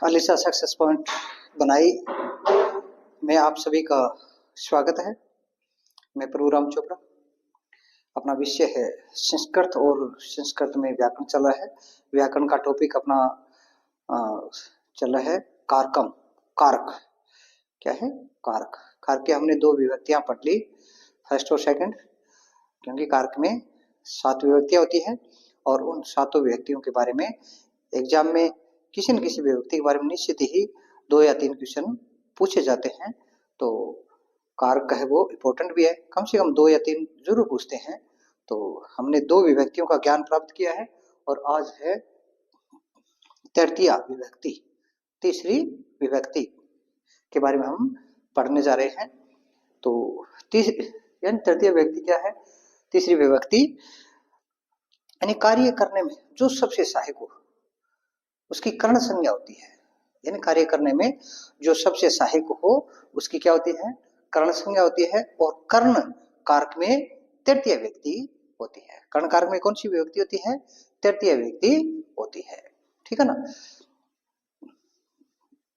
Alyssa success point बनाई में आप सभी का स्वागत है। मैं प्रभु राम चोपड़ा। अपना विषय है संस्कृत और संस्कृत में व्याकरण चल रहा है। व्याकरण का टॉपिक अपना चल रहा है कारकम। कारक क्या है? कारक। कारक के हमने दो विभक्तियां पढ़ ली, फर्स्ट और सेकंड, क्योंकि कारक में 7 विभक्तियां होती है और उन 7 विभक्तियों के बारे में एग्जाम में किसी न किसी विभक्ति के बारे में निश्चित ही 2 या 3 क्वेश्चन पूछे जाते हैं। तो कारक है वो इम्पोर्टेंट भी है, कम से कम 2 या 3 जरूर पूछते हैं। तो हमने 2 विभक्तियों का ज्ञान प्राप्त किया है और आज है तृतीया विभक्ति, तीसरी विभक्ति के बारे में हम पढ़ने जा रहे हैं। तो यानी तृतीय विभक्ति क्या है? तीसरी विभक्ति यानी कार्य करने में जो सबसे सहायक हो उसकी कर्ण संज्ञा होती है। यानी कार्य करने में जो सबसे सहायक हो उसकी क्या होती है? कर्ण संज्ञा होती है। और कर्ण कारक में तृतीय व्यक्ति होती है। कर्ण कारक में कौन सी विभक्ति होती है? तृतीय व्यक्ति होती है। ठीक है ना?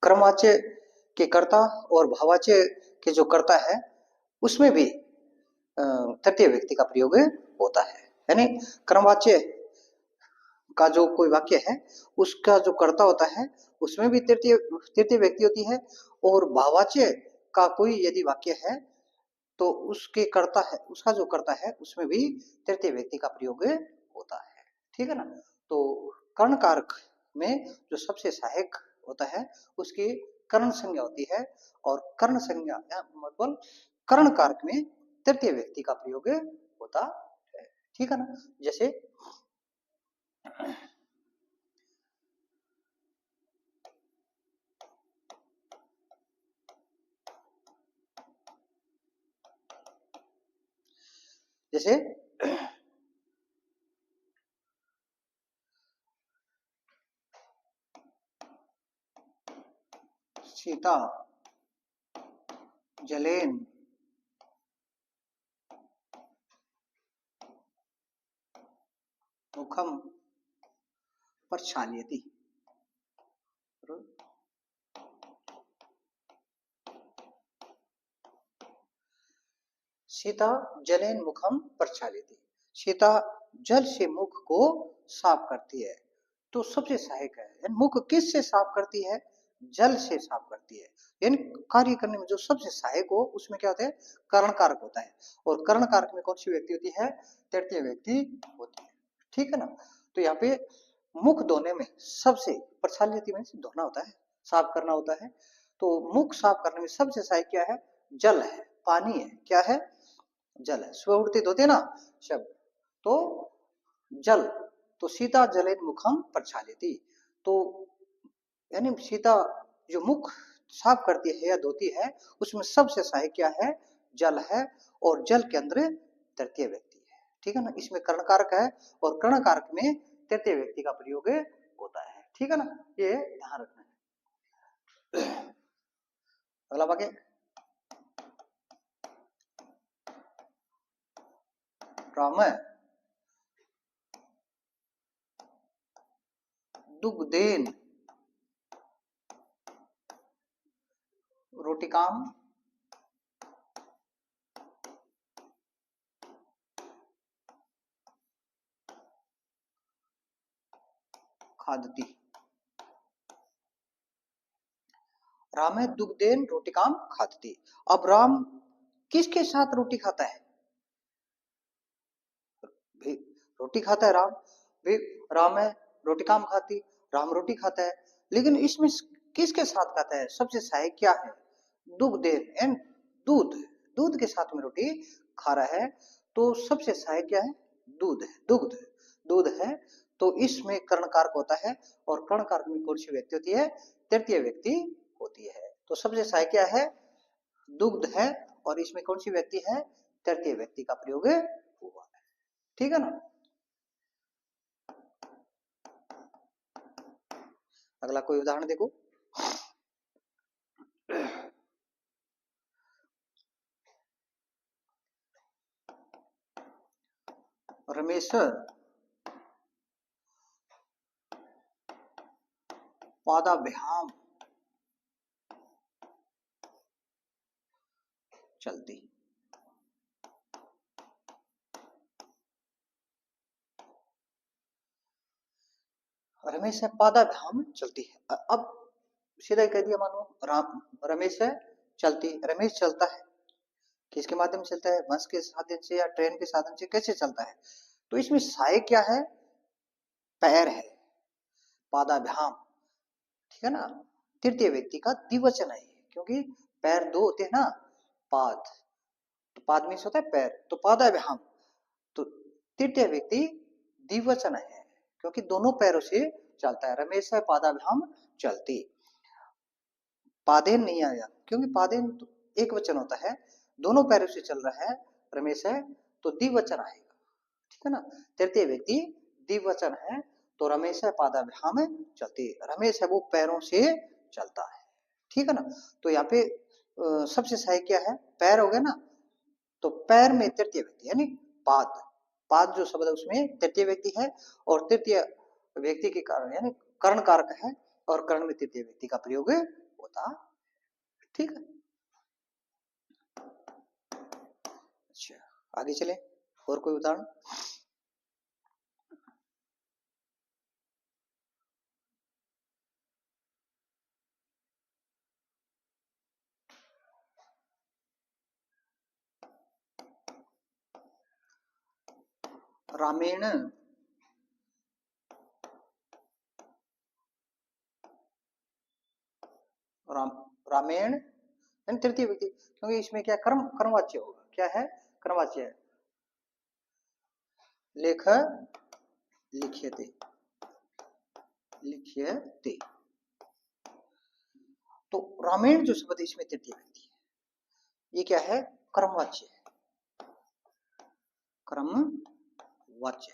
क्रमवाच्य के कर्ता और भाववाच्य के जो कर्ता है उसमें भी तृतीय व्यक्ति का प्रयोग होता है। यानी क्रमवाच्य का जो कोई वाक्य है उसका जो कर्ता होता है उसमें भी तृतीय व्यक्ति होती है, और भाववाच्य का कोई यदि वाक्य है तो उसके कर्ता है, उसका जो कर्ता है उसमें भी तृतीय व्यक्ति का प्रयोग होता है। ठीक है ना? तो कर्ण कारक में जो सबसे सहायक होता है उसकी कर्ण संज्ञा होती है, और कर्ण संज्ञा मतलब कर्ण कारक में तृतीय व्यक्ति का प्रयोग होता है। ठीक है ना? जैसे जैसे सीता जलेन मुखम प्रक्षाल्यति। सीता जलेन मुखम प्रक्षाल्यति। सीता जल से मुख को साफ करती है। तो सबसे सहायक है। मुख किस से साफ करती है? जल से साफ करती है। यानी कार्य करने में जो सबसे सहायक हो उसमें क्या होता है? कर्ण कारक होता है। और कर्ण कारक में कौन सी व्यक्ति होती है? तृतीय व्यक्ति होती है। ठीक है ना? तो यहाँ पे मुख धोने में सबसे प्रक्षाल्यति में धोना होता है, साफ करना होता है। तो मुख साफ करने में सबसे सहायक क्या है? जल है, पानी है। क्या है? जल है। सुबह उठते धोते ना शब्द, तो जल। तो सीता जलेन मुखम प्रक्षाल्यति। तो यानी सीता जो मुख साफ करती है या धोती है उसमें सबसे सहायक क्या है? जल है, और जल के अंदर तृतीय व्यक्ति है। ठीक है ना? इसमें कर्ण कारक है और कर्ण कारक में तृतीय व्यक्ति का प्रयोग होता है। ठीक है ना? ये ध्यान रखना है। अगला वाक्य, राम दुग्धेन रोटिकाम खादती। राम है दुग्धेन रोटिकाम खादती। अब राम किसके साथ रोटी खाता है? भी रोटी खाता है राम, भी राम है रोटी काम खाती, राम रोटी खाता है। लेकिन इसमें किसके साथ खाता है? सबसे सहायक क्या है? दुग्ध एंड दूध। दूध के साथ में रोटी खा रहा है, तो सबसे सहायक क्या है? दूध है, दुग्ध दूध है। तो इसमें कर्ण कारक होता है, और कर्ण कारक में कौन सी व्यक्ति होती है? तृतीय व्यक्ति होती है। तो सबसे सहायक क्या है? दुग्ध है, और इसमें कौन सी व्यक्ति है? तृतीय व्यक्ति का प्रयोग हुआ है। ठीक है ना? अगला कोई उदाहरण देखो। रमेश पादाभ्याम चलती। रमेश है पादाभ्याम चलती है। अब सीधा कह दिया, मानो रमेश है चलती, रमेश चलता है, किसके माध्यम से चलता है? बस के साधन से या ट्रेन के साधन से, कैसे चलता है? तो इसमें सहाय क्या है? पैर है, पादाभ्याम, ठीक है ना। तृतीय व्यक्ति का द्विवचन है, क्योंकि पैर दो होते हैं ना, पाद, तो पाद मीन्स होता है पैर, तो पादाभ्याम, तो तृतीय व्यक्ति द्विवचन है, क्योंकि दोनों पैरों से चलता है। रमेश है पादाभ्याम चलती। पादेन नहीं आया, क्योंकि पादेन तो एक वचन होता है, दोनों पैरों से चल रहा है रमेश है, तो द्विवचन आएगा, ठीक है ना। तृतीय व्यक्ति द्विवचन है, तो रमेश है पादाभ्याम चलती। रमेश है वो पैरों से चलता है, ठीक है ना। तो यहाँ पे सबसे सही क्या है? पैर हो गया ना, तो पैर में तृतीय व्यक्ति यानी पाद, पाद जो शब्द है उसमें तृतीय व्यक्ति है, और तृतीय व्यक्ति के कारण यानी कर्ण कारक है, और कर्ण में तृतीय व्यक्ति का प्रयोग होता, ठीक है। अच्छा, आगे चले, और कोई उदाहरण? रामेण रामेण तृतीय व्यक्ति, क्योंकि इसमें क्या कर्मवाच्य होगा, क्या है? कर्मवाच्य है। लेख लिख्यते, लिख्यते, तो रामेण जो शब्द इसमें तृतीय व्यक्ति है, ये क्या है? कर्मवाच्य है, कर्मवाच्य,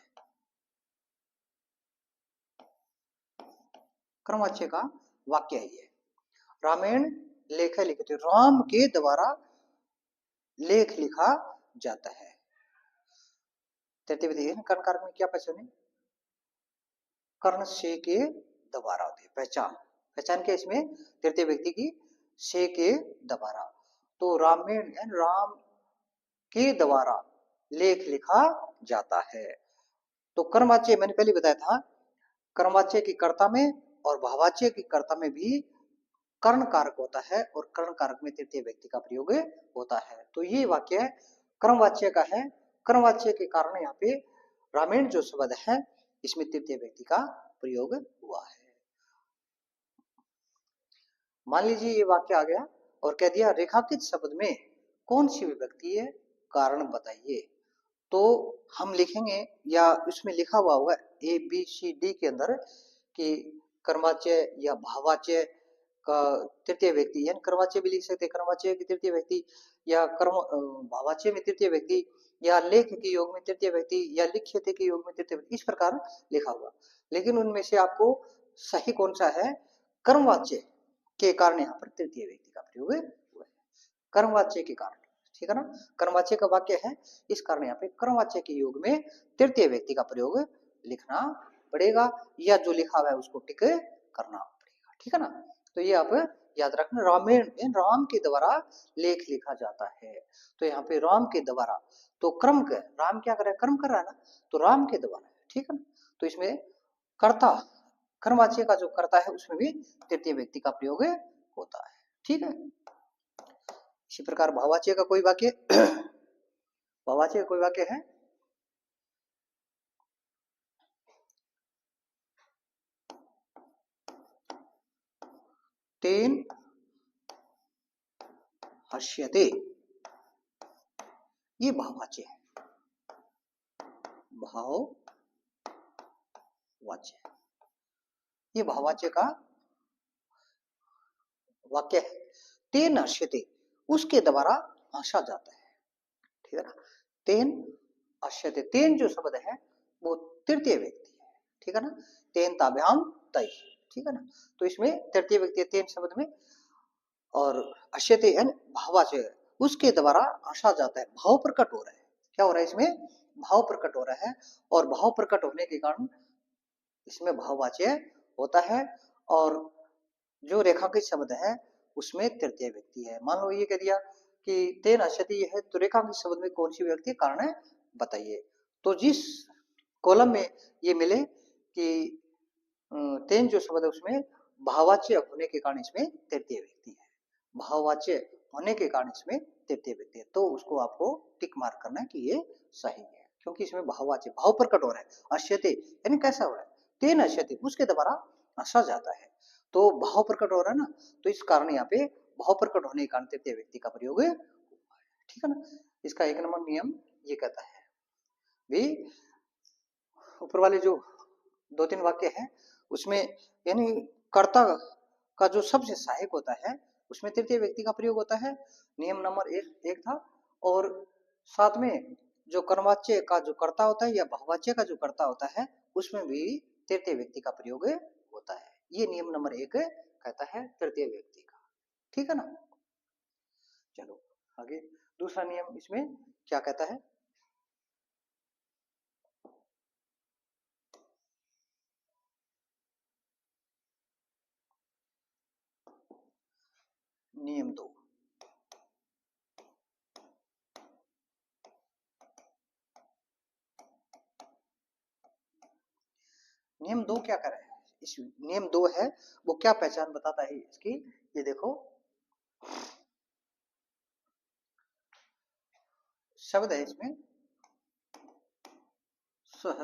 कर्मवाच्य का वाक्य है ये। रामेण लेख लिखते, राम के द्वारा लेख लिखा जाता है। तृतीय व्यक्ति कर्ण कारक में क्या पहचाने? कर्ण से के द्वारा होती है, पहचान, पहचान क्या इसमें? तृतीय व्यक्ति की, से के द्वारा, तो रामेण राम के द्वारा लेख लिखा जाता है। तो कर्मवाच्य मैंने पहले बताया था, कर्मवाच्य की कर्ता में और भाववाच्य की कर्ता में भी कर्ण कारक होता है, और कर्ण कारक में तृतीय व्यक्ति का प्रयोग होता है। तो ये वाक्य कर्मवाच्य का है, कर्मवाच्य के कारण यहाँ पे रामेण जो शब्द है इसमें तृतीय व्यक्ति का प्रयोग हुआ है। मान लीजिए ये वाक्य आ गया और कह दिया रेखांकित शब्द में कौन सी विभक्ति है, कारण बताइए। तो हम लिखेंगे, या उसमें लिखा हुआ होगा ABCD के अंदर कि कर्मवाच्य या भाववाच्य का तृतीय व्यक्ति, यानी कर्मवाच्य भी लिख सकते हैं, कर्मवाच्य की तृतीय व्यक्ति, या भाववाच्य में तृतीय व्यक्ति, या लेख के योग में तृतीय व्यक्ति, या लिख्यते के योग में तृतीय व्यक्ति, इस प्रकार लिखा हुआ। लेकिन उनमें से आपको सही कौन सा है? कर्मवाच्य के कारण यहाँ पर तृतीय व्यक्ति का प्रयोग हुआ है, कर्मवाच्य के कारण, ठीक है ना। कर्मवाच्य का वाक्य है, इस कारण यहाँ पे कर्मवाच्य के योग में तृतीय व्यक्ति का प्रयोग लिखना पड़ेगा, या जो लिखा हुआ है उसको टिक करना पड़ेगा, ठीक है ना। तो ये आप याद रखना, रामेण में राम के द्वारा लेख लिखा जाता है, तो यहाँ पे राम के द्वारा, तो क्रम का राम क्या कर रहा है? कर्म कर रहा है ना, तो राम के द्वारा, ठीक है ना। तो इसमें कर्ता, कर्मवाच्य का जो कर्ता है उसमें भी तृतीय व्यक्ति का प्रयोग होता है, ठीक है। इसी प्रकार भाववाच्य का कोई वाक्य भाववाच्य का कोई वाक्य है? तेन हर्ष्यते, ये भाववाच्य है, भाववाच्य, ये भाववाच्य का वाक्य है। तेन हर्ष्यते, उसके द्वारा हंसा जाता है, ठीक है ना। तेन हर्ष्यते, तेन जो शब्द है वो तृतीय व्यक्ति है, ठीक है ना। तेन ताभ्याम तय, ठीक है ना। तो इसमें तृतीय व्यक्ति तेन शब्द में, और हर्ष्यते भाववाच्य, उसके द्वारा हंसा जाता है, भाव प्रकट हो रहा है, क्या हो रहा है इसमें? भाव प्रकट हो रहा है, और भाव प्रकट होने के कारण इसमें भाववाच्य होता है, और जो रेखांकित शब्द है उसमें तृतीय व्यक्ति है। मान लो ये कह दिया कि तेन अश्यति है, तो रेखांकित शब्द में कौन सी व्यक्ति कारण है बताइए। तो जिस कॉलम में ये मिले कि तेन जो शब्द है उसमें भाववाच्य होने के कारण इसमें तृतीय व्यक्ति है, भाववाच्य होने के कारण इसमें तृतीय व्यक्ति है, तो उसको आपको टिक मार्क करना है कि ये सही है, क्योंकि इसमें भाववाच्य भाव प्रकट हो रहा है। अश्यते यानी कैसा हो रहा है, तेन अश्यते उसके द्वारा हंसा जाता है, तो भाव प्रकट हो रहा है ना, तो इस कारण यहाँ पे भाव प्रकट होने के कारण तृतीय व्यक्ति का प्रयोग है, ठीक है ना। इसका 1 नंबर नियम ये कहता है भी ऊपर वाले जो 2-3 वाक्य है उसमें यानी कर्ता का जो सबसे सहायक होता है उसमें तृतीय व्यक्ति का प्रयोग होता है, नियम नंबर 1 था। और साथ में जो कर्मवाच्य का जो कर्ता होता है या भाववाच्य का जो कर्ता होता है उसमें भी तृतीय व्यक्ति का प्रयोग होता है। ये नियम नंबर 1 कहता है तृतीय व्यक्ति का, ठीक है ना। चलो आगे दूसरा नियम इसमें क्या कहता है, नियम 2। नियम 2 क्या कर रहा है, इस नियम 2 है वो क्या पहचान बताता है इसकी, ये देखो शब्द है इसमें सह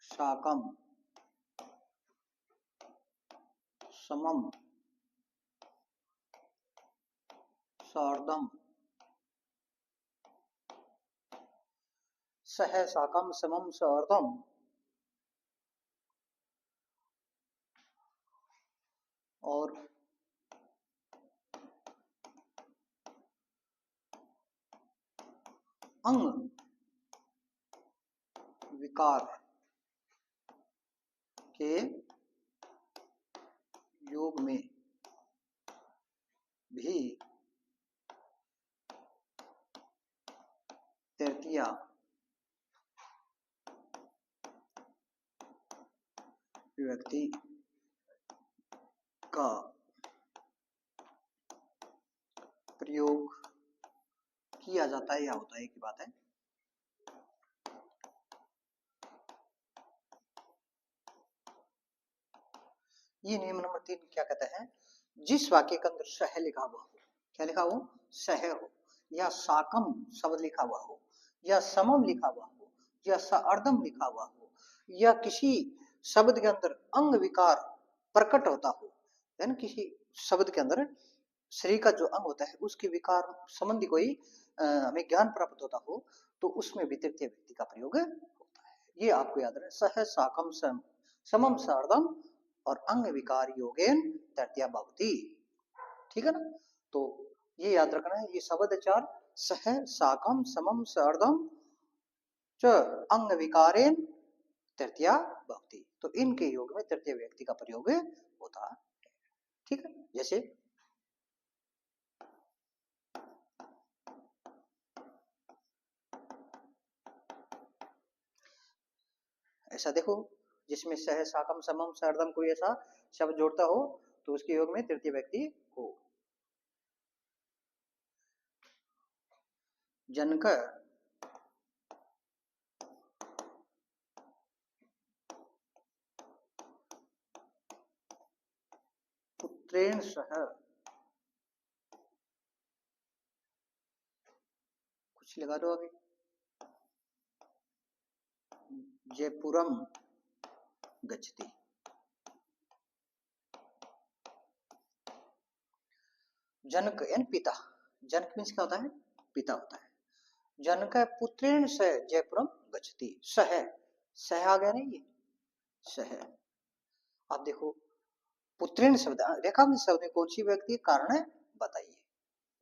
साकम समम सार्धम, सह साकम समम सार्धम और अंग विकार के योग में भी तृतीया व्यक्ति का प्रयोग किया जाता है या होता है की बात है। ये नियम नंबर 3 क्या कहता है, जिस वाक्य के अंदर सह लिखा हुआ हो, क्या लिखा हो, सह हो, या साकम शब्द लिखा हुआ हो, या समम लिखा हुआ हो, या सार्धम लिखा हुआ हो, या किसी शब्द के अंदर अंग विकार प्रकट होता हो, यानी किसी शब्द के अंदर शरीर का जो अंग होता है उसके विकार संबंधी कोई हमें ज्ञान प्राप्त होता हो, तो उसमें भी तृतीय व्यक्ति का प्रयोग होता है। ये आपको याद रहे, सह साकम समम सार्धम और अंग विकार योगेन तृतीया भवति, ठीक है ना। तो ये याद रखना है, ये शब्द 4 सह साकम समम सार्धम च अंग विकारेन तृतीया भवति, तो इनके योग में तृतीय व्यक्ति का प्रयोग होता है, ठीक है। जैसे ऐसा देखो, जिसमें सह साकम समम सार्धम कोई ऐसा शब्द जोड़ता हो तो उसके योग में तृतीय व्यक्ति हो। जनक पुत्रेण सह, कुछ लगा दो अभी, जयपुरम गच्छति। जनक यानी पिता, जनक मीन्स क्या होता है, पिता होता है। जनक पुत्रेण सह जयपुरम गच्छति, सह सह आ गया ना, ये सह। आप देखो पुत्रेण शब्द रेखांकित शब्द में कौन सी व्यक्ति कारण है बताइए,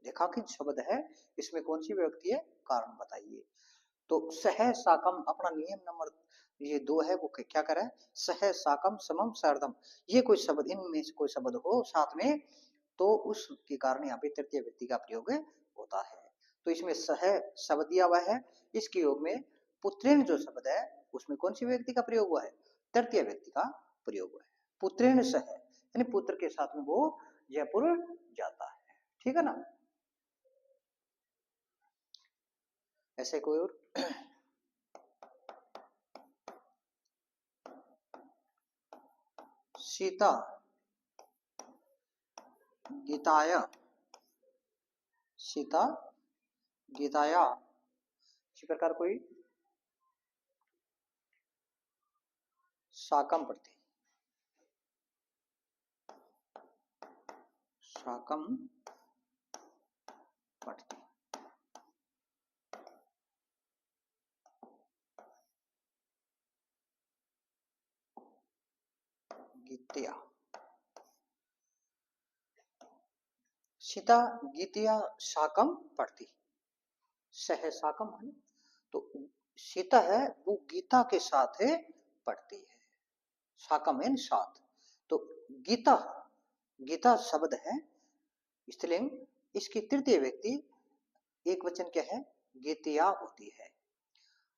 रेखांकित शब्द है इसमें कौन सी व्यक्ति है कारण बताइए। तो सह साकम अपना नियम नंबर ये 2 है वो क्या कर रहा है, सह साकम समम सार्धम, ये कोई शब्द इनमें से कोई शब्द हो साथ में तो उसके कारण यहाँ पे तृतीय व्यक्ति का प्रयोग होता है। तो इसमें सह शब्द दिया हुआ है, इसके योग में पुत्रेण जो शब्द है उसमें कौन सी व्यक्ति का प्रयोग हुआ है, तृतीय व्यक्ति का प्रयोग हुआ है। पुत्रेण सह, यानी पुत्र के साथ में वो जयपुर जाता है। ठीक है ना। ऐसे कोई और सीता गीताया, सीता गीताया, इसी प्रकार कोई साकम पढ़ती, साकम पढ़ती। गीतिया, सीता गीतिया साकम पढ़ती, सह साकम है ना, तो सीता है वो गीता के साथ है पढ़ती है, साकम है साथ। तो गीता, गीता शब्द है स्त्रीलिंग, इसकी तृतीय व्यक्ति एक वचन क्या है, गीतिया होती है।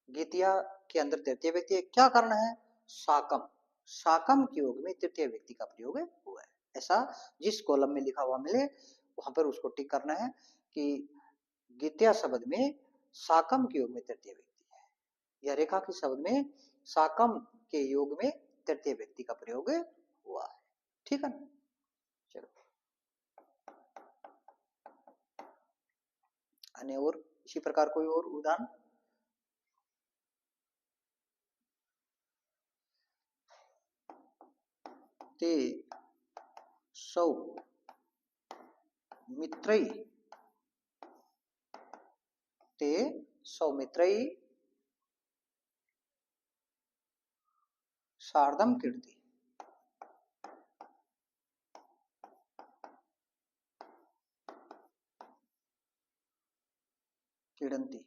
गीतिया के अंदर तृतीय व्यक्ति है, क्या करना है, साकम, साकम के योग में तृतीय व्यक्ति का प्रयोग हुआ है। ऐसा जिस कॉलम में लिखा हुआ मिले वहां पर उसको टिक करना है कि गीतिया शब्द में साकम के योग में तृतीय व्यक्ति है, या रेखा के शब्द में साकम के योग में तृतीय व्यक्ति का प्रयोग हुआ है। ठीक है ना। चलो अन्य और इसी प्रकार कोई और उदाहरण, ते सौ मित्रई, ते सौमित्रई शारदम कीर्ति, क्रीडन्ति,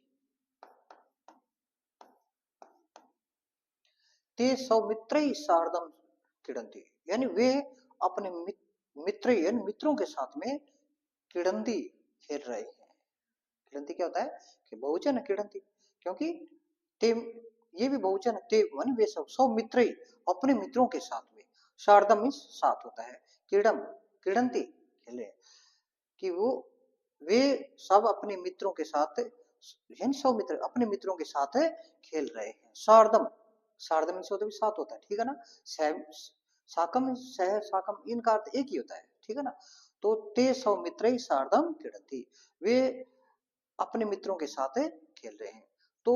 ते सौमित्रई शारदम क्रीडन्ति, यानी वे अपने मित्र यानी मित्रों के साथ में क्रीडन्ति खेल रहे हैं। क्रीडन्ति क्या होता है कि बहुवचन है क्रीडन्ति, क्योंकि ते ये भी बहुवचन है, ते वन वे सब सौमित्रई अपने मित्रों के साथ में, शारदम मीन्स साथ होता है, क्रीडम क्रीडन्ति खेले, कि वो वे सब अपने मित्रों के साथ, यानी सौमित्र अपने मित्रों के साथ खेल रहे हैं। शारदम, शारदम से भी साथ होता है, ठीक है ना। साकम सह साकम इनका अर्थ एक ही होता है, ठीक है ना। तो ते सौमित्र शारदम क्रीडन्ति, वे अपने मित्रों के साथ खेल रहे हैं। तो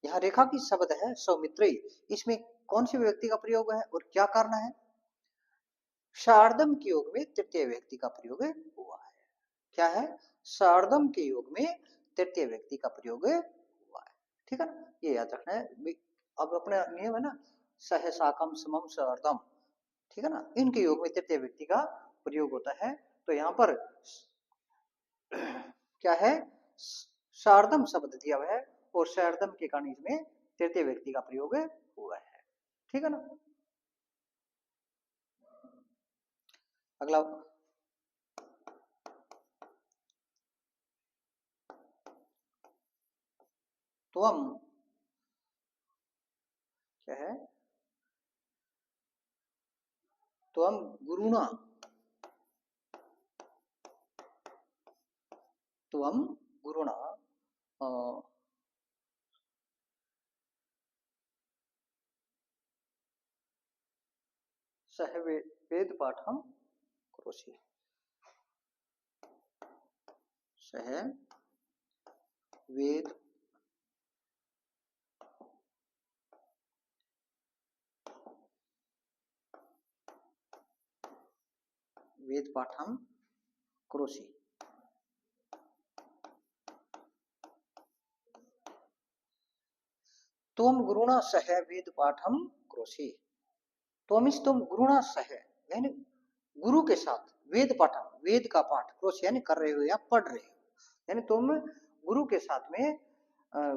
यहाँ रेखा की शब्द है सौमित्र, इसमें कौन सी व्यक्ति का प्रयोग है और क्या करना है, शारदम के योग में तृतीय व्यक्ति का प्रयोग हुआ है। क्या है, शारदम के योग में तृतीय व्यक्ति का प्रयोग हुआ है। ठीक है ना, ये याद रखना है। अब अपने नियम है ना, सह साकम समम शारदम, ठीक है ना, इनके योग में तृतीय व्यक्ति का प्रयोग होता है। तो यहाँ पर क्या है, शारदम शब्द दिया हुआ है और शारदम के कारण इसमें तृतीय व्यक्ति का प्रयोग हुआ है। ठीक है ना। अगला त्वम, क्या है, त्वम गुरुणा, त्वम गुरुणा सह वेद पाठम करोषि, सह वेद वेद पाठम करोषि, तुम गुरुणा सह वेद पाठम करोषि, तुम गुरुणा सह, यानी गुरु के साथ वेद पाठम, वेद का पाठ करोषि यानी कर रहे हो या पढ़ रहे हो, यानी तुम गुरु के साथ में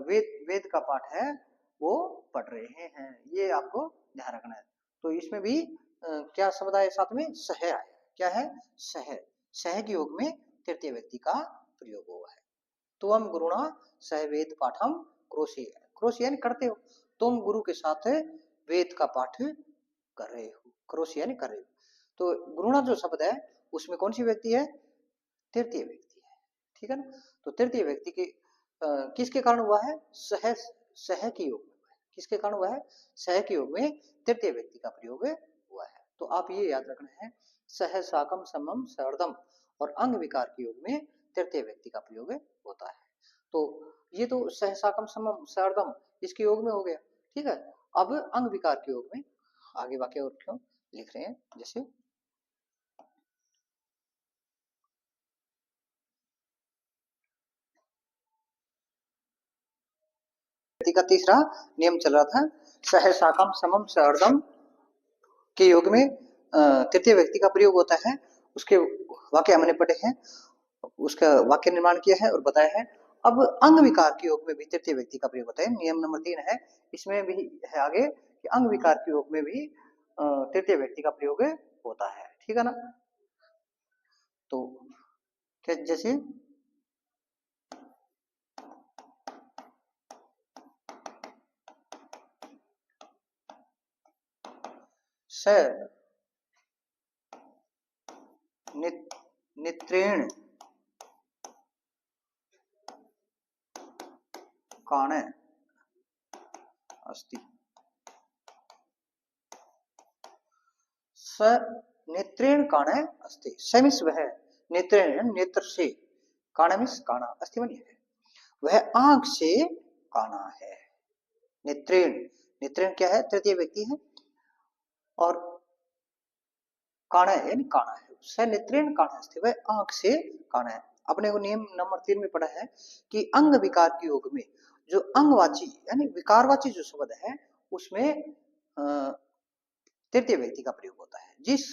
वेद वेद का पाठ है वो पढ़ रहे हैं, ये आपको ध्यान रखना है। तो इसमें भी क्या शब्द आया साथ में, सह आया, क्या है, सह, सह के योग में तृतीय व्यक्ति का प्रयोग हुआ है। तुम गुरुणा सह वेद पाठम करोषि, करोषि यानी करते हो, तुम गुरु के साथ वेद का पाठ कर रहे हो, करोसि यानी कर रहे हो। तो गुरुणा जो शब्द है उसमें कौन सी व्यक्ति है? तृतीय व्यक्ति है, ठीक है ना। तो तृतीय व्यक्ति के किसके कारण हुआ है? सह सह के योग में हुआ है। किसके कारण हुआ है? सह के योग में तृतीय व्यक्ति का प्रयोग हुआ है। तो आप ये याद रखना है, सह साकम समम सहर्दम और अंग विकार के योग में तृतीय व्यक्ति का प्रयोग होता है। तो ये तो सह साकम समम सहर्दम इसके योग में हो गया, ठीक है। अब अंग विकार के योग में आगे वाक्य और क्यों लिख रहे हैं, जैसे व्यक्ति का तीसरा नियम चल रहा था, सह साकम समम सहर्दम के योग में तृतीय व्यक्ति का प्रयोग होता है। उसके वाक्य हमने पढ़े हैं, उसका वाक्य निर्माण किया है और बताया है। अब अंग विकार के योग में भी तृतीय व्यक्ति का प्रयोग होता है। नियम नंबर 3 है, इसमें भी है आगे कि अंग विकार के योग में भी तृतीय व्यक्ति का प्रयोग होता है, ठीक है ना। तो जैसे स नित्रेण काण अस्ति, स नेत्रेण काण अस्ति, समिस वह नेत्रेण नेत्र से, काणमिस काणा अस्ति बनी है, वह आंख से काणा है। नेत्रेण, नेत्रेण क्या है? तृतीय व्यक्ति है और काणा है यानी काणा है, स नेत्रेण काणा अस्ति, वह आंख से काणा है। अपने को नियम नंबर 3 में पढ़ा है कि अंग विकार के योग में जो अंगवाची यानी विकारवाची जो शब्द है उसमें तृतीय व्यक्ति का प्रयोग होता है। जिस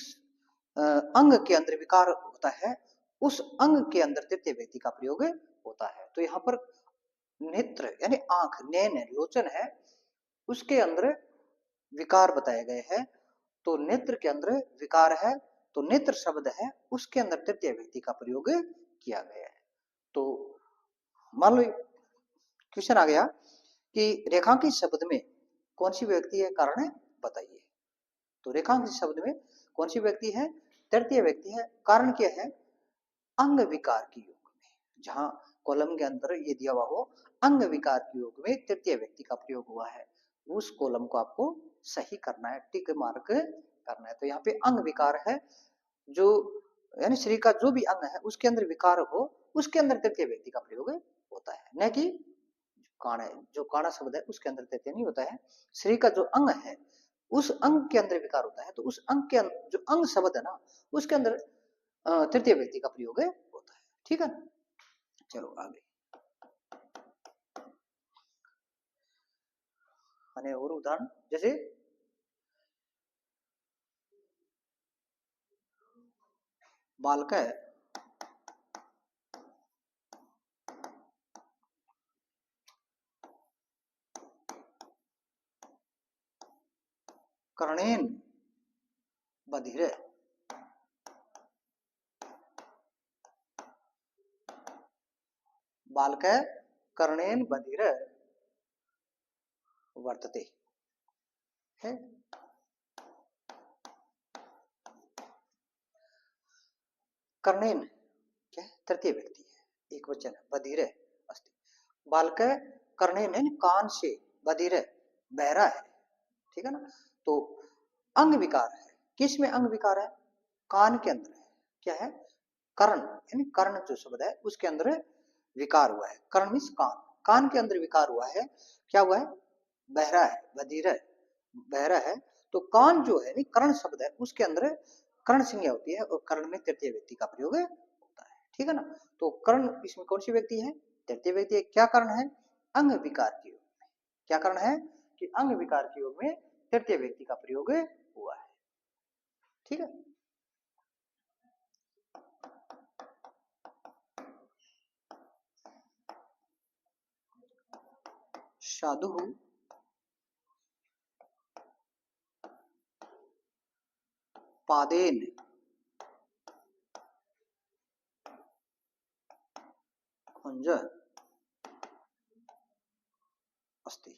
अंग के अंदर विकार होता है उस अंग के अंदर तृतीय व्यक्ति का प्रयोग होता है। तो यहाँ पर नेत्र यानी आंख, नैन है, लोचन है, उसके अंदर विकार बताए गए हैं। तो नेत्र के अंदर विकार है, तो नेत्र शब्द है उसके अंदर तृतीय व्यक्ति का प्रयोग किया गया है। तो मान लो क्वेश्चन आ गया कि रेखांकित शब्द में कौन सी व्यक्ति है, कारण है बताइए। तो रेखांकित शब्द में कौन सी व्यक्ति है? तृतीय व्यक्ति है। कारण क्या है? अंग विकार के योग में, जहां कॉलम के अंदर ये दिया हुआ हो अंग विकार के योग में तृतीय व्यक्ति का प्रयोग हुआ है, उस कॉलम को आपको सही करना है, टिक मार्क करना है। तो यहाँ पे अंग विकार है, जो यानी शरीर का जो भी अंग है उसके अंदर विकार हो उसके अंदर तृतीय व्यक्ति का प्रयोग होता है, न कि काण है, जो काणा शब्द है उसके अंदर तृतीय नहीं होता है। शरीर का जो अंग है उस अंग के अंदर विकार होता है, तो उस अंग के जो अंग शब्द है ना उसके अंदर तृतीय व्यक्ति का प्रयोग होता है, ठीक है। चलो आगे और उदाहरण, जैसे बालक कर्णेन बधिर, बालक कर्णेन बधिर वर्तते है। कर्णेन क्या है? तृतीय व्यक्ति है, एक वचन है, बधिर अस्ति। बालक कर्णेन यानी कान से, बधिर बहरा है, ठीक है ना। तो अंग विकार है, किस में अंग विकार है? कान के अंदर है, क्या है? कर्ण यानी कर्ण जो शब्द है उसके अंदर विकार हुआ है। कर्ण मीन्स कान, कान के अंदर विकार हुआ है, क्या हुआ है? बहरा है, बधिर है, बहरा है। तो कान जो है कर्ण शब्द है उसके अंदर कर्ण संज्ञा होती है और कर्ण में तृतीय व्यक्ति का प्रयोग होता है, ठीक है ना। तो कर्ण इसमें कौन सी व्यक्ति है? तृतीय व्यक्ति है। क्या कारण है? अंग विकार के योग में, क्या कारण है कि अंग विकार के योग में तृतीय व्यक्ति का प्रयोग हुआ है, ठीक है। साधु पादेन कुंज अस्ति,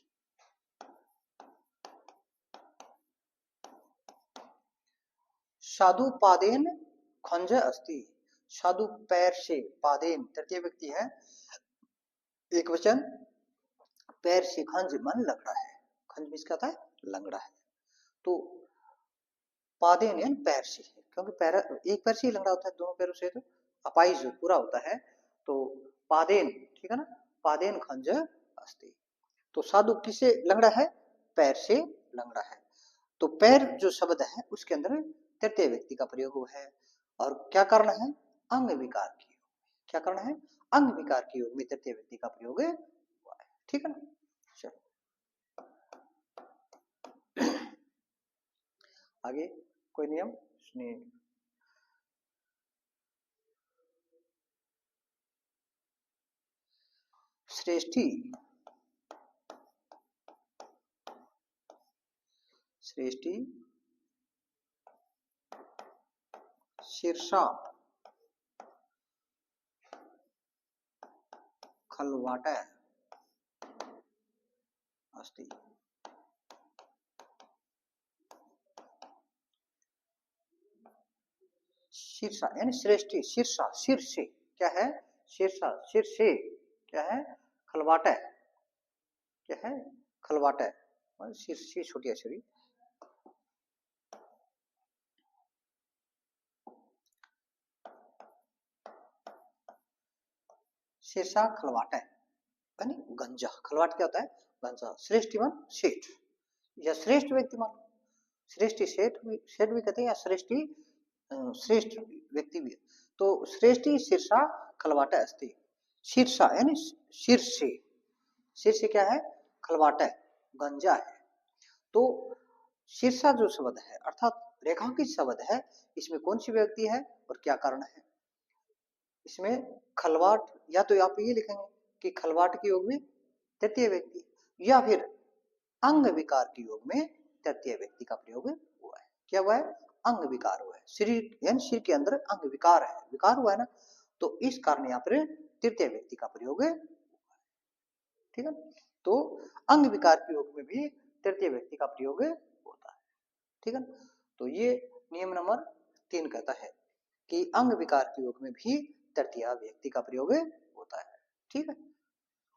साधु पादेन खंज अस्ति, साधु पैर से, पादेन तृतीय व्यक्ति है, एक वचन, पैर से, खंज मन लंगड़ा है, खंज भी इसका है लंगड़ा है। तो पादेन यानी पैर से, क्योंकि पैर एक पैर से ही लंगड़ा होता है, दोनों पैरों से तो अपाइज पूरा होता है। तो पादेन, ठीक है ना, पादेन खंज अस्ति। तो साधु किसे लंगड़ा है, पैर से लंगड़ा है। तो पैर जो शब्द है उसके अंदर तृतीय व्यक्ति का प्रयोग हुआ है। और क्या कारण है, अंग विकार की योग, क्या कारण है, अंग विकार के योग में तृतीय व्यक्ति का प्रयोग हुआ है, ठीक है ना। चलो आगे कोई नियम सुनिए। श्रेष्ठी, श्रेष्ठी शीर्षा खलवाट अस्ति। शीर्षा यानी श्रेष्ठी, शीर्षा सिर से, क्या है, शीर्षा सिर से, क्या है, खलवाट, क्या है, खलवाट, सिर से छोटी अक्षरी, शीर्षा खलवाट यानी गंजा, खलवाट क्या होता है, गंजा। श्रेष्ठ मान सेठ या श्रेष्ठ व्यक्ति मान, श्रेष्ठी सेठ भी, सेठ भी कहते हैं, या श्रेष्ठी श्रेष्ठ व्यक्ति भी। तो श्रेष्ठी शीर्षा खलवाट अस्ति, शीर्षा यानी शीर्ष से, शीर्ष से क्या है, खलवाट गंजा है। तो शीर्षा जो शब्द है अर्थात रेखांकित शब्द है, इसमें कौन सी व्यक्ति है और क्या कारण है। इसमें खलवाट, या तो आप ये लिखेंगे कि खलवाट के योग में तृतीय व्यक्ति, या फिर अंग विकार के योग में तृतीय व्यक्ति का प्रयोग हुआ है। क्या हुआ है, अंग विकार हुआ है, शरीर यानी सिर के अंदर अंग विकार है, विकार हुआ है ना, तो इस कारण यहाँ पर तृतीय व्यक्ति का प्रयोग है, ठीक है। तो अंग विकार के योग में भी तृतीय व्यक्ति का प्रयोग होता है, ठीक है। तो ये नियम नंबर 3 कहता है कि अंग विकार के योग में भी तृतीय व्यक्ति का प्रयोग होता है, ठीक है।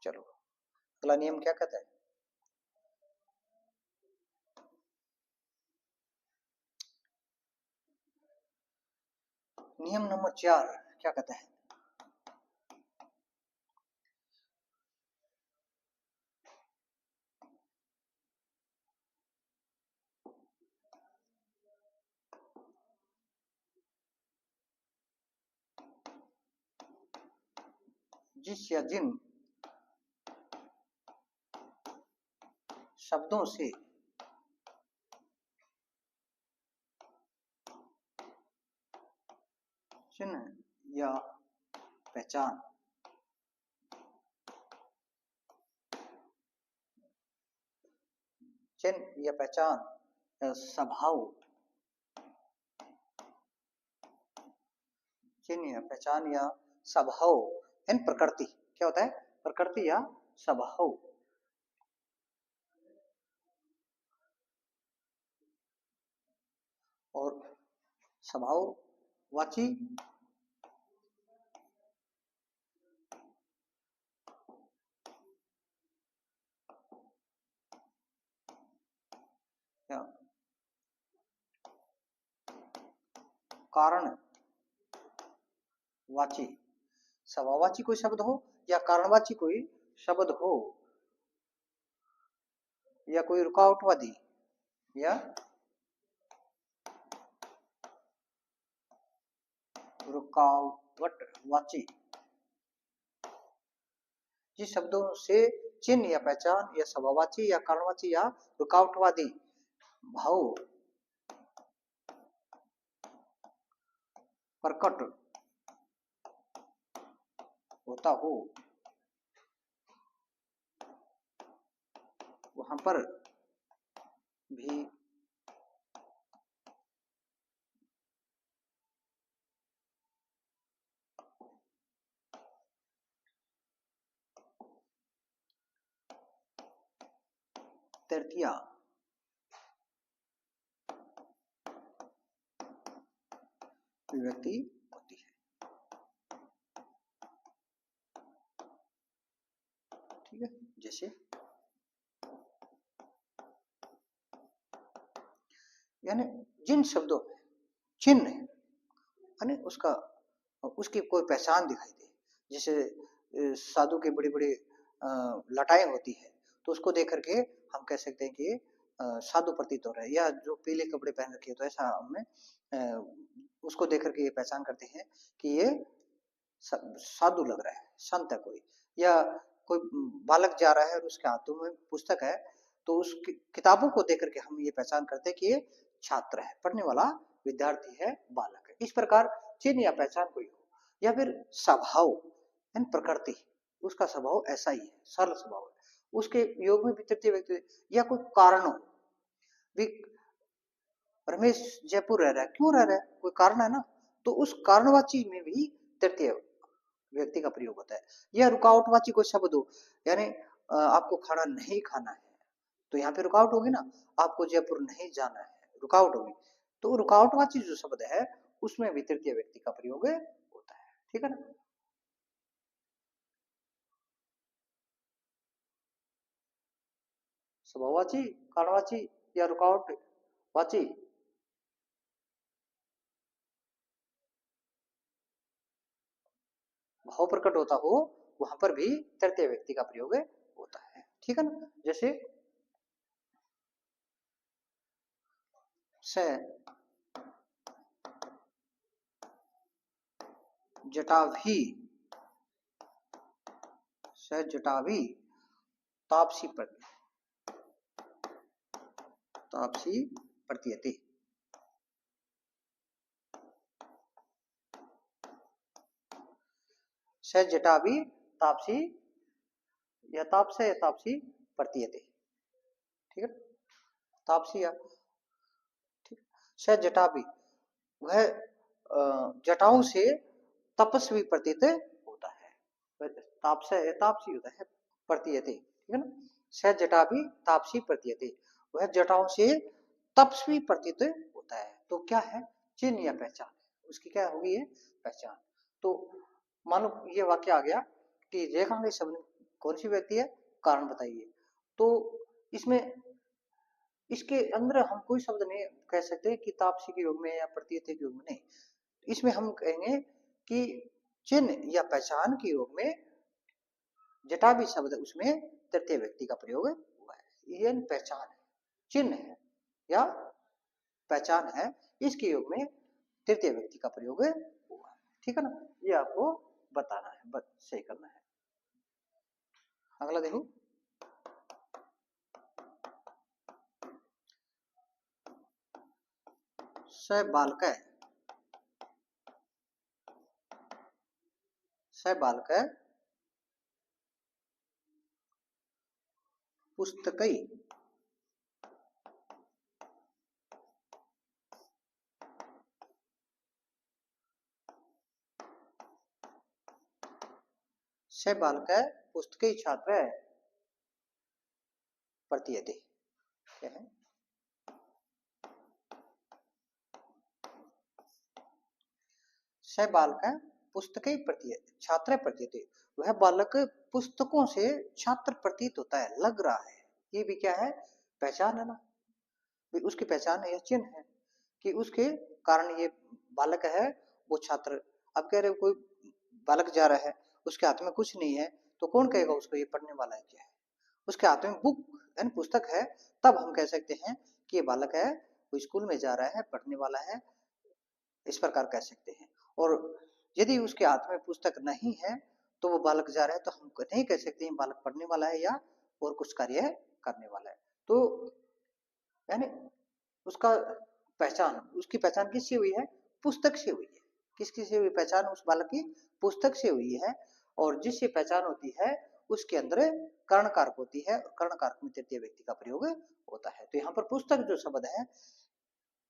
चलो अगला नियम क्या कहता है, नियम नंबर 4 क्या कहता है, जिस या जिन शब्दों से चिन्ह या पहचान चिन्ह या पहचान या स्वभाव, चिन्ह या पहचान या स्वभाव इन प्रकृति, क्या होता है, प्रकृति या स्वभाव, और स्वभाववाची या कारण वाची, स्वभाववाची कोई शब्द हो या कारणवाची कोई शब्द हो, या कोई रुकावटवादी या रुकावटवाची, जिस शब्दों से चिन्ह या पहचान या स्वभाववाची या कारणवाची या रुकावटवादी भाव प्रकट होता हो, वहां पर भी तृतीया विभक्ति होती है। ठीक है, जैसे यानी जिन शब्दों में चिन्ह यानी उसकी कोई पहचान दिखाई दे, जैसे साधु के बड़ी बड़ी लटाएं होती है, तो उसको देख करके हम कह सकते हैं कि साधु प्रतीत हो रहा है, या जो पीले कपड़े पहन रखे तो ऐसा हमें उसको देख करके ये पहचान करते हैं कि ये साधु लग रहा है, संत है कोई, या कोई बालक जा रहा है और उसके हाथों में पुस्तक है, तो उस किताबों को देख करके हम ये पहचान करते हैं कि ये छात्र है, पढ़ने वाला विद्यार्थी है, बालक है। इस प्रकार चिन्ह या पहचान कोई हो, या फिर स्वभाव यानी प्रकृति, उसका स्वभाव ऐसा ही है, सरल स्वभाव है, उसके योग में भी तृतीय व्यक्ति, या कोई कारण हो, रमेश जयपुर रह रहा है, क्यों रह रहा है, कोई कारण है ना, तो उस कारणवाची में भी तृतीय व्यक्ति का प्रयोग होता है। या रुकावटवाची कोई शब्द हो, यानी आपको खाना नहीं खाना है, तो यहाँ पे रुकावट होगी ना, आपको जयपुर नहीं जाना है, रुकावट होगी, तो रुकावटवाची जो शब्द है उसमें भी तृतीय व्यक्ति का प्रयोग होता है। ठीक है ना। स्वभाववाची, कारणवाची या रुकावटवाची, भाव प्रकट होता हो वहां पर भी तृतीय व्यक्ति का प्रयोग होता है। ठीक है ना। जैसे स जटाभी, स जटाभी तापसी तापसी प्रतीयते। स जटाभी तापसी, या ताप से तापसी प्रतीयते। ठीक है, तापसी या ठीक, स जटाभी वह जटाओं से तपस्वी प्रतीत होता है, ताप से तापसी होता है प्रतीयते। ठीक है ना। स जटाभी तापसी प्रतीयते, वह जटाओं से तपस्वी प्रतीत होता है। तो क्या है, चिन्ह या पहचान, उसकी क्या होगी ये पहचान। तो मानो ये वाक्य आ गया कि रेखांकित शब्द कौन सी व्यक्ति है, कारण बताइए। तो इसमें इसके अंदर हम कोई शब्द नहीं कह सकते कि तापसी के योग में या प्रतीयत के योग में, नहीं, इसमें हम कहेंगे कि चिन्ह या पहचान के योग में जटा भी शब्द उसमें तृतीय व्यक्ति का प्रयोग हुआ है। ये पहचान है, चिन्ह है या पहचान है, इसके योग में तृतीय व्यक्ति का प्रयोग हुआ है। ठीक है ना, ये आपको बताना है, बस सही करना है। अगला देखो, स बालक, स बालक पुस्तकै, स बालक पुस्तकै छात्र प्रतीयते। क्या है, स बालक पुस्तकै प्रतीयते छात्र प्रतीयते, वह बालक पुस्तकों से छात्र प्रतीत होता है, लग रहा है। ये भी क्या है, पहचान है ना, उसकी पहचान है, यह चिन्ह है कि उसके कारण ये बालक है वो छात्र। अब कह रहे कोई बालक जा रहा है, उसके हाथ में कुछ नहीं है, तो कौन कहेगा उसको ये पढ़ने वाला है क्या है, उसके हाथ में बुक यानी पुस्तक है, तब हम कह सकते हैं कि ये बालक है, वो स्कूल में जा रहा है, पढ़ने वाला है, इस प्रकार कह सकते हैं। और यदि उसके हाथ में पुस्तक नहीं है तो वो बालक जा रहा है, तो हम नहीं कह सकते हैं बालक पढ़ने वाला है या और कुछ कार्य करने वाला है। तो यानी उसका पहचान, उसकी पहचान किससे हुई है, पुस्तक से हुई है। किसकी से हुई पहचान, उस बालक की पुस्तक से हुई है। और जिससे पहचान होती है उसके अंदर कर्ण कारक होती है, और कर्ण कारक में तृतीय व्यक्ति का प्रयोग होता है। तो यहाँ पर पुस्तक जो शब्द है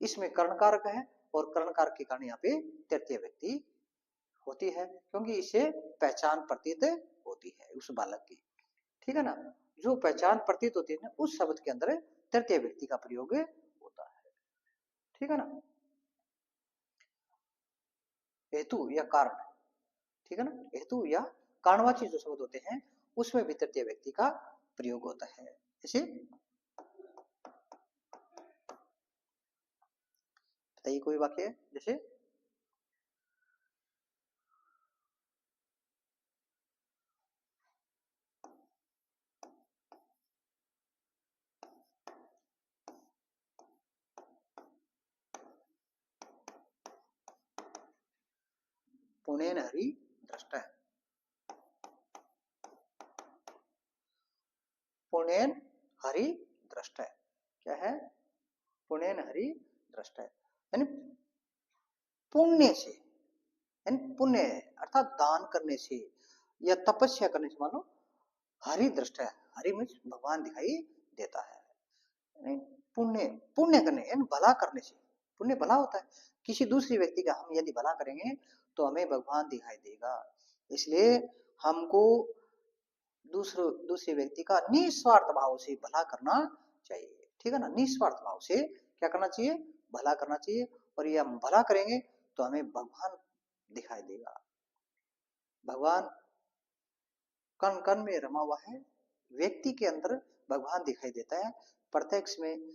इसमें कर्ण कारक है, और कर्ण कारक के कारण यहाँ पे तृतीय व्यक्ति होती है, क्योंकि इससे पहचान प्रतीत होती है उस बालक की। ठीक है ना, जो पहचान प्रतीत होती है ना, उस शब्द के अंदर तृतीय व्यक्ति का प्रयोग होता है। ठीक है ना। हेतु या कारण, ठीक है ना, हेतु या कारणवाची जो शब्द होते हैं उसमें भी तृतीय व्यक्ति का प्रयोग होता है। जैसे बताइए कोई वाक्य है, जैसे पुणेन हरि दृष्टा, पुणेन हरि दृष्टा, क्या है, पुणेन हरि दृष्टा, यानी पुण्य से, यानी पुण्य अर्थात दान करने से या तपस्या करने से, मान लो हरि दृष्टा, हरि में भगवान दिखाई देता है, यानी पुण्य, पुण्य करने यानी भला करने से, पुण्य भला होता है, किसी दूसरे व्यक्ति का हम यदि भला करेंगे तो हमें भगवान दिखाई देगा, इसलिए हमको दूसरे व्यक्ति का निस्वार्थ भाव से भला करना चाहिए, ठीक है ना, निस्वार्थ भाव से क्या करना चाहिए, भला करना चाहिए, और ये हम भला करेंगे तो हमें भगवान दिखाई देगा। भगवान कण कण में रमा हुआ है, व्यक्ति के अंदर भगवान दिखाई देता है, प्रत्यक्ष में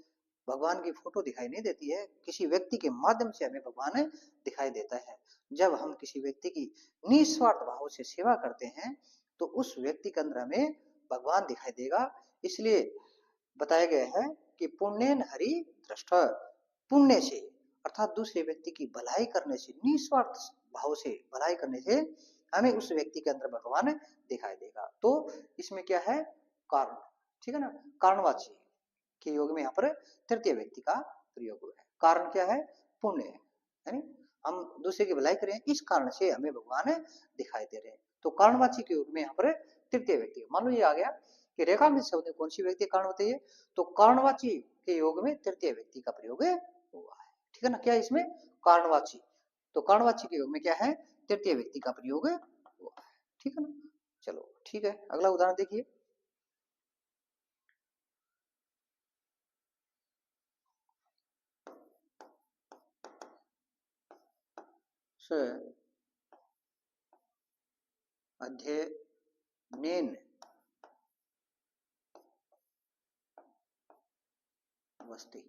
भगवान की फोटो दिखाई नहीं देती है, किसी व्यक्ति के माध्यम से हमें भगवान दिखाई देता है। जब हम किसी व्यक्ति की निस्वार्थ भाव से सेवा करते हैं तो उस व्यक्ति के अंदर हमें भगवान दिखाई देगा, इसलिए बताया गया है कि पुण्यन हरि दृष्ट, पुण्य से अर्थात दूसरे व्यक्ति की भलाई करने से, निस्वार्थ भाव से भलाई करने से हमें उस व्यक्ति के अंदर भगवान दिखाई देगा। तो इसमें क्या है, कारण, ठीक है ना, कारणवाची के योग में यहाँ पर तृतीय व्यक्ति का प्रयोग हुआ है। कारण क्या है, पुण्य है, यानी हम दूसरे की भलाई करें इस कारण से हमें भगवान दिखाई दे रहे हैं, तो कारणवाची के योग में यहाँ पर तृतीय व्यक्ति, मान लो ये आ गया कि रेखांकित शब्द में कौन सी व्यक्ति कारण होती है, तो कारणवाची के योग में तृतीय व्यक्ति का प्रयोग हुआ है, ठीक है ना, क्या इसमें कारणवाची, तो कारणवाची के योग में क्या है, तृतीय व्यक्ति का प्रयोग हुआ है, ठीक है ना। चलो ठीक है, अगला उदाहरण देखिए, स अध्ययनेन वस्ति,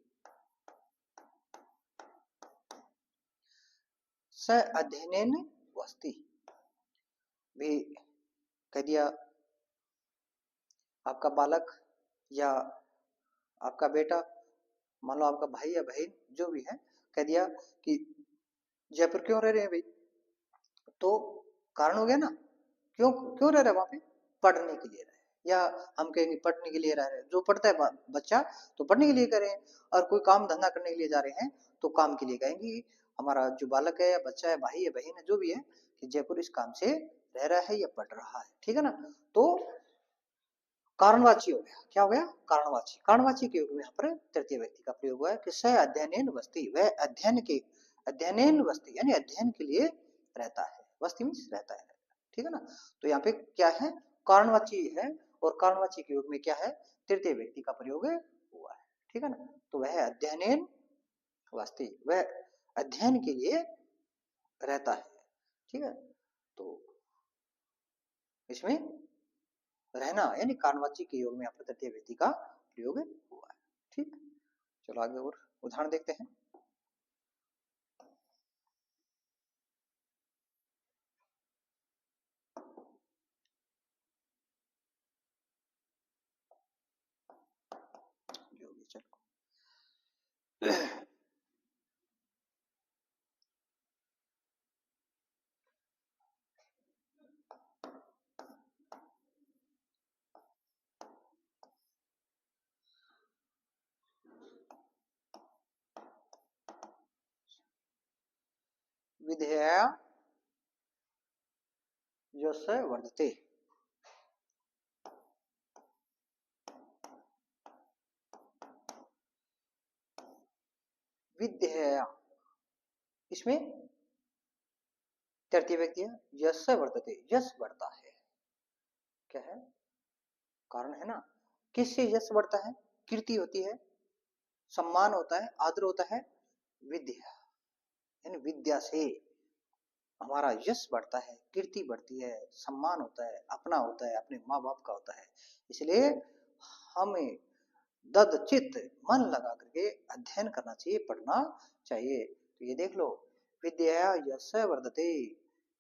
स अध्ययनेन वस्ति भी कह दिया, आपका बालक या आपका बेटा, मान लो आपका भाई या बहन जो भी है, कह दिया कि जयपुर क्यों रह रहे हैं भाई, तो कारण हो गया ना, क्यों क्यों रह रहे हैं वहां पे, पढ़ने के लिए रहे, या हम कहेंगे पढ़ने के लिए रह रहे हैं, जो पढ़ता है बच्चा तो पढ़ने के लिए कह रहे हैं, और कोई काम धंधा करने के लिए जा रहे हैं तो काम के लिए कहेंगे, हमारा जो बालक है या बच्चा है, भाई या बहन है, जो भी है, कि जयपुर इस काम से रह रहा है या पढ़ रहा है, ठीक है ना, तो कारणवाची हो गया, क्या हो गया, कारणवाची, कारणवाची के योग में यहाँ पर तृतीय व्यक्ति का प्रयोग हुआ है कि स अध्ययनेन वस्ति, वह अध्ययन के, अध्ययनेन वस्ति यानी अध्ययन के लिए रहता है, वस्ति मीन्स रहता है, ठीक है ना, तो यहाँ पे क्या है, कारणवाची है, और कारणवाची के योग में क्या है, तृतीय व्यक्ति का प्रयोग हुआ है, ठीक है ना, तो वह अध्ययनेन वस्ति, वह अध्ययन के लिए रहता है, ठीक है, तो इसमें रहना यानी कारणवाची के योग में यहाँ पर तृतीय व्यक्ति का प्रयोग हुआ है, ठीक। चलो आगे और उदाहरण देखते हैं, योगी, चलो विधेया यश वर्धते, विधेया, इसमें तृतीय व्यक्ति है, यश वर्धते, यश बढ़ता है, क्या है, कारण है ना, किससे यश बढ़ता है, कीर्ति होती है, सम्मान होता है, आदर होता है, विद्या यानी विद्या से, हमारा यश बढ़ता है, कीर्ति बढ़ती है, सम्मान होता है, अपना होता है, अपने माँ बाप का होता है। इसलिए हमें दद चित्त मन लगा करके अध्ययन करना चाहिए, पढ़ना चाहिए। तो ये देख लो, विद्या यश वर्धते,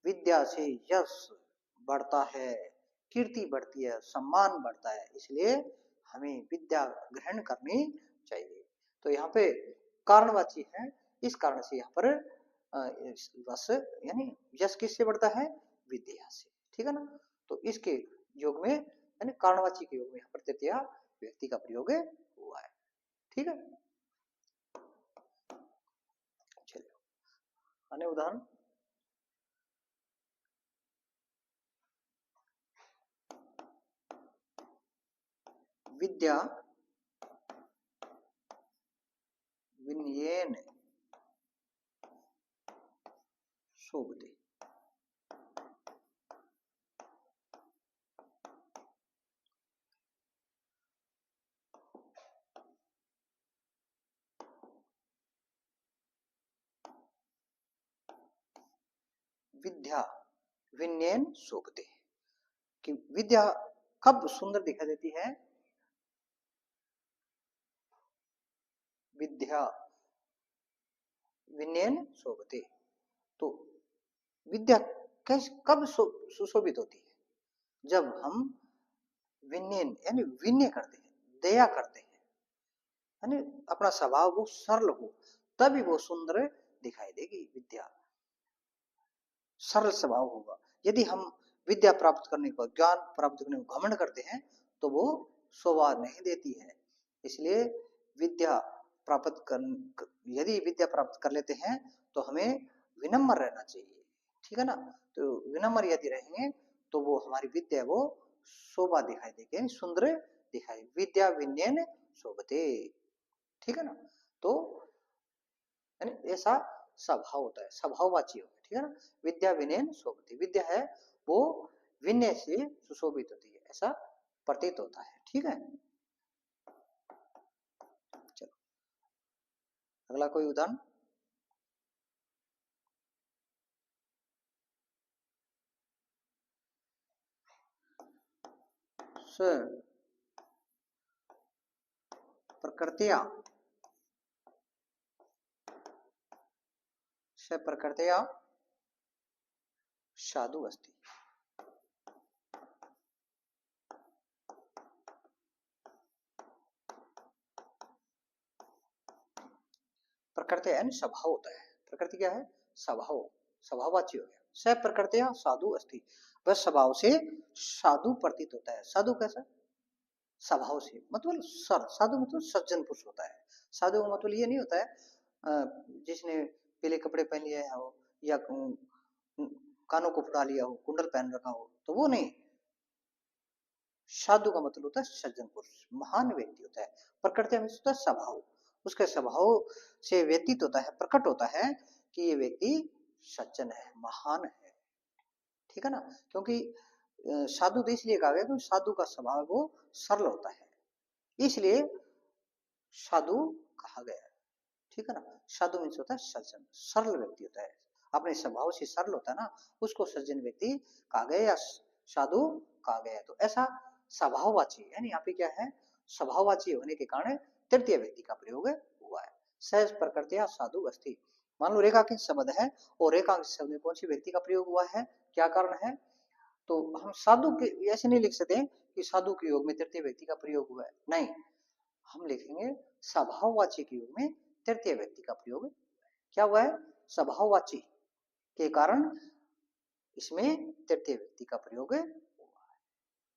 विद्या से यश बढ़ता है, कीर्ति बढ़ती है, सम्मान बढ़ता है, इसलिए हमें विद्या ग्रहण करनी चाहिए। तो यहाँ पे कारणवाची है, इस कारण से यहाँ पर वश यानी यश किससे बढ़ता है, विद्या से, ठीक है ना। तो इसके योग में यानी कारणवाची के योग में यहाँ पर तृतीय व्यक्ति का प्रयोग हुआ है, ठीक है। चलिए अन्य उदाहरण, विद्या विनयेन शोभते, विद्या विनयेन शोभते, कि विद्या कब सुंदर दिखाई देती है, विद्या विनयेन शोभते। तो विद्या कब सुशोभित होती है, जब हम विनयन यानी विनय करते हैं, दया करते हैं, यानी अपना स्वभाव वो सरल हो, तभी वो सुंदर दिखाई देगी। विद्या सरल स्वभाव होगा। यदि हम विद्या प्राप्त करने को, ज्ञान प्राप्त करने को घमंड करते हैं तो वो शोभा नहीं देती है। इसलिए विद्या प्राप्त कर, यदि विद्या प्राप्त कर लेते हैं तो हमें विनम्र रहना चाहिए, ठीक है ना। तो विनम्र यदि रहेंगे तो वो हमारी विद्या वो शोभा दिखाई देगी, सुंदर दिखाई, विद्या विनयन शोभते, ठीक है ना। तो यानी ऐसा स्वभाव होता है, स्वभाववाची होता है, ठीक है ना। विद्या विनयन शोभती, विद्या है वो विनय से सुशोभित होती है, ऐसा प्रतीत होता है, ठीक है। चलो अगला कोई उदाहरण, प्रकृतिया से प्रकृतिया साधु अस्ति, प्रकृति यानी स्वभाव होता है, प्रकृति क्या है, स्वभाव, स्वभाववाची हो गया। स प्रकृतिया साधु अस्ति, वह स्वभाव से साधु प्रतीत होता है। साधु कैसा, स्वभाव से, मतलब साधु मतलब सज्जन पुरुष होता है। साधु का मतलब ये नहीं होता है जिसने पीले कपड़े पहन लिए हो या कानों को फुड़ा लिया हो, कुंडल पहन रखा हो, तो वो नहीं। साधु का मतलब होता है सज्जन पुरुष, महान व्यक्ति होता है। प्रकृति में होता है स्वभाव, उसके स्वभाव से व्यतीत होता है, प्रकट होता है कि ये व्यक्ति सज्जन है, महान है, ठीक है ना। क्योंकि साधु तो इसलिए कहा गया क्योंकि साधु का स्वभाव वो सरल होता है, इसलिए साधु कहा गया है, ठीक है ना। साधु मीन्स होता है सज्जन, सरल व्यक्ति होता है, अपने स्वभाव से सरल होता है ना, उसको सज्जन व्यक्ति कहा गया या साधु कहा गया। तो ऐसा स्वभाववाची यानी यहाँ पे क्या है, स्वभाववाची होने के कारण तृतीय व्यक्ति का प्रयोग हुआ है। सहज प्रकृतिया साधु अस्थि, मान लो रेखांकित शब्द है और रेखांकित शब्द में कौन सी व्यक्ति का प्रयोग हुआ है, क्या कारण है। तो हम साधु के ऐसे नहीं लिख सकते कि साधु के योग में तृतीय व्यक्ति का प्रयोग हुआ है, नहीं, हम लिखेंगे स्वभाववाची के योग में तृतीय व्यक्ति का प्रयोग क्या हुआ है, स्वभाववाची के कारण इसमें तृतीय व्यक्ति का प्रयोग हुआ है,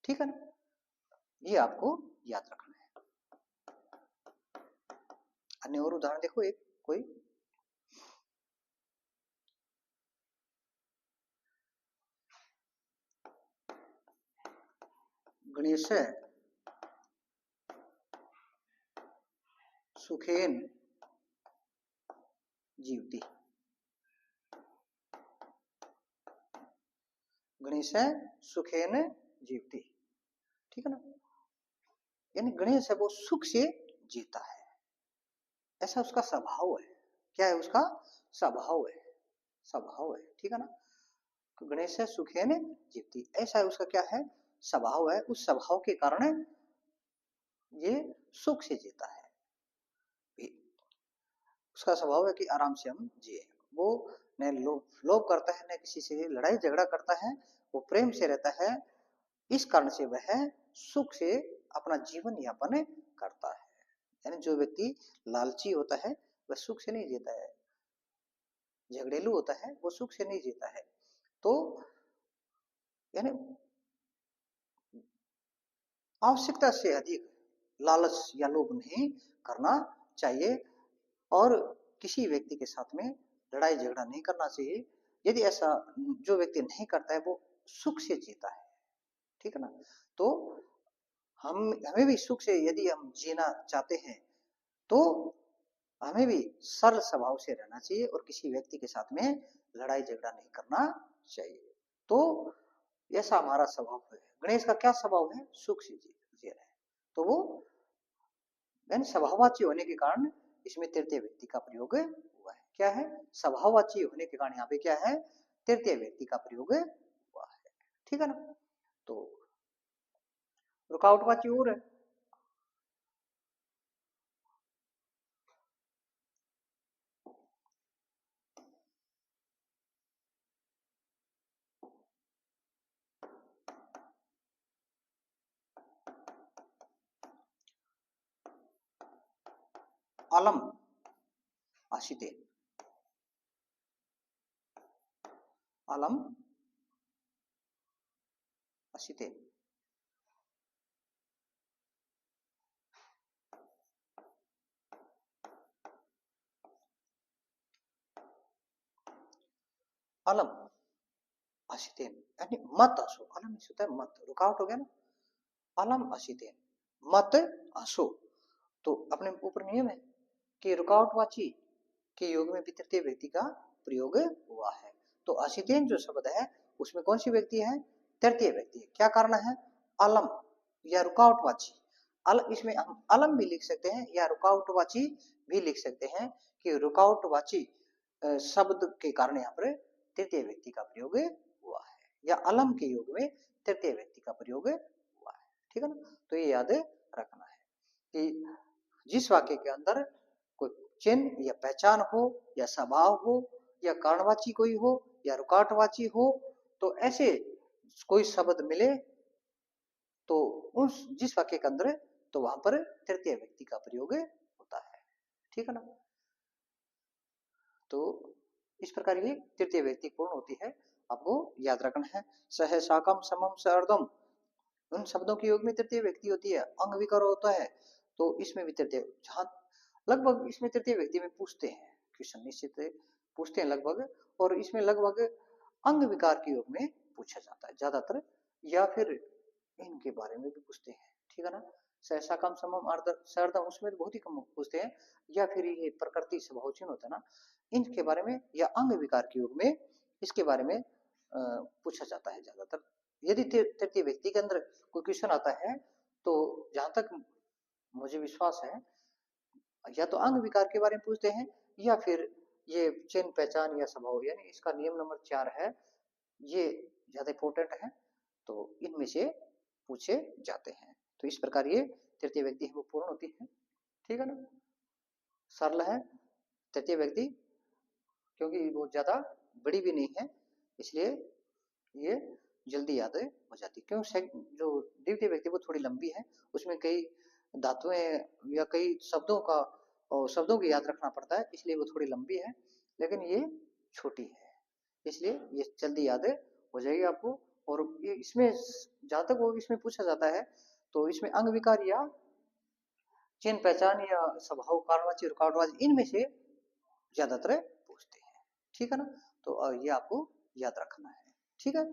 ठीक है ना। ये आपको याद रखना है। अन्य और उदाहरण देखो एक कोई, गणेश सुखेन जीवती, गणेश सुखेन जीवती, ठीक है ना। यानी गणेश है वो सुख से जीता है, ऐसा उसका स्वभाव है। क्या है, उसका स्वभाव है, स्वभाव है, ठीक है ना। गणेश सुखेन जीवति, ऐसा उसका क्या है स्वभाव है, उस स्वभाव के कारण ये सुख से जीता है। उसका स्वभाव है कि आराम से हम जिए, वो न लोभ करता है, न किसी से लड़ाई झगड़ा करता है, वो प्रेम से रहता है। इस कारण से वह सुख से अपना जीवन यापन करता है। यानी जो व्यक्ति लालची होता है वह सुख से नहीं जीता है, झगड़ेलू होता है वो सुख से नहीं जीता है। तो यानी आवश्यकता से अधिक लालच या लोभ नहीं करना चाहिए और किसी व्यक्ति के साथ में लड़ाई झगड़ा नहीं करना चाहिए। यदि ऐसा जो व्यक्ति नहीं करता है वो सुख से जीता है, ठीक है ना। तो हमें भी सुख से यदि हम जीना चाहते हैं तो हमें भी सरल स्वभाव से रहना चाहिए और किसी व्यक्ति के साथ में लड़ाई झगड़ा नहीं करना चाहिए। तो ऐसा हमारा स्वभाव है। गणेश का क्या स्वभाव है, सुख से जी रहे हैं। तो वो स्वभाववाची होने के कारण इसमें तृतीय व्यक्ति का प्रयोग हुआ है। क्या है, स्वभाववाची होने के कारण यहाँ पे क्या है, तृतीय व्यक्ति का प्रयोग हुआ है, ठीक है ना। तो रुकावटवाची और है, अलम आशिते, अलम आशिते, अलम आशितेन यानी मत असो। अलम होता है मत, रुकावट हो गया ना। अलम आशितेन मत असो। तो अपने ऊपर नियम है कि रुकावटवाची के योग में भी तृतीय व्यक्ति का प्रयोग हुआ है। तो आशितेन जो शब्द है उसमें कौन सी व्यक्ति है, तृतीय व्यक्ति है। क्या कारण है, अलम या रुकावटवाची। इसमें हम अलम भी लिख सकते हैं या रुकावटवाची भी लिख सकते हैं कि रुकावटवाची शब्द के कारण यहाँ पर तृतीय व्यक्ति का प्रयोग हुआ है या अलम के योग में तृतीय व्यक्ति का प्रयोग हुआ है, ठीक है ना। तो ये याद रखना है कि जिस वाक्य के अंदर कोई चिन्ह या पहचान हो या स्वभाव हो या कारणवाची कोई हो या रुकावटवाची हो, तो ऐसे कोई शब्द मिले तो उस जिस वाक्य के अंदर तो वहां पर तृतीय व्यक्ति का प्रयोग होता है, ठीक है ना। तो इस प्रकार ये तृतीय व्यक्ति पूर्ण होती है, आपको याद रखना है। सह साकम समम सर्दम, उन शब्दों के योग में तृतीय व्यक्ति होती है, अंग विकार होता है तो इसमें भी तृतीय, जहां लगभग इसमें तृतीय व्यक्ति में पूछते हैं क्वेश्चन, निश्चित पूछते हैं लगभग, और इसमें लगभग अंग विकार के योग में पूछा जाता है ज्यादातर, या फिर इनके बारे में भी पूछते हैं, ठीक है ना। सहसा कम समम अर्ध सर्दम उसमें तो बहुत ही कम पूछते हैं, या फिर ये प्रकृति स्वभाव चिन्ह होता है ना, इनके बारे में या अंग विकार के योग में इसके बारे में पूछा जाता है ज्यादातर। यदि तृतीय व्यक्ति के अंदर कोई क्वेश्चन आता है तो जहां तक मुझे विश्वास है या तो अंग विकार के बारे में पूछते हैं या फिर ये चिन्ह पहचान या स्वभाव, यानी इसका नियम नंबर 4 है, ये ज्यादा इंपॉर्टेंट है, तो इनमें से पूछे जाते हैं। तो इस प्रकार ये तृतीय व्यक्ति है वो पूर्ण होती है, ठीक है ना। सरल है तृतीय व्यक्ति क्योंकि वो ज्यादा बड़ी भी नहीं है, इसलिए ये जल्दी याद हो जाती है। क्यों जो द्वितीय व्यक्ति वो थोड़ी लंबी है, उसमें कई धातुएं या कई शब्दों का और शब्दों को याद रखना पड़ता है, इसलिए वो थोड़ी लंबी है, लेकिन ये छोटी है, इसलिए ये जल्दी याद हो जाएगी आपको। और ये इसमें जहां तक वो इसमें पूछा जाता है तो इसमें अंग विकार या चिन्ह पहचान या स्वभाव कारणवाची रुकावटवाची इनमें से ज्यादातर पूछते हैं, ठीक है ना। तो ये आपको याद रखना है, ठीक है।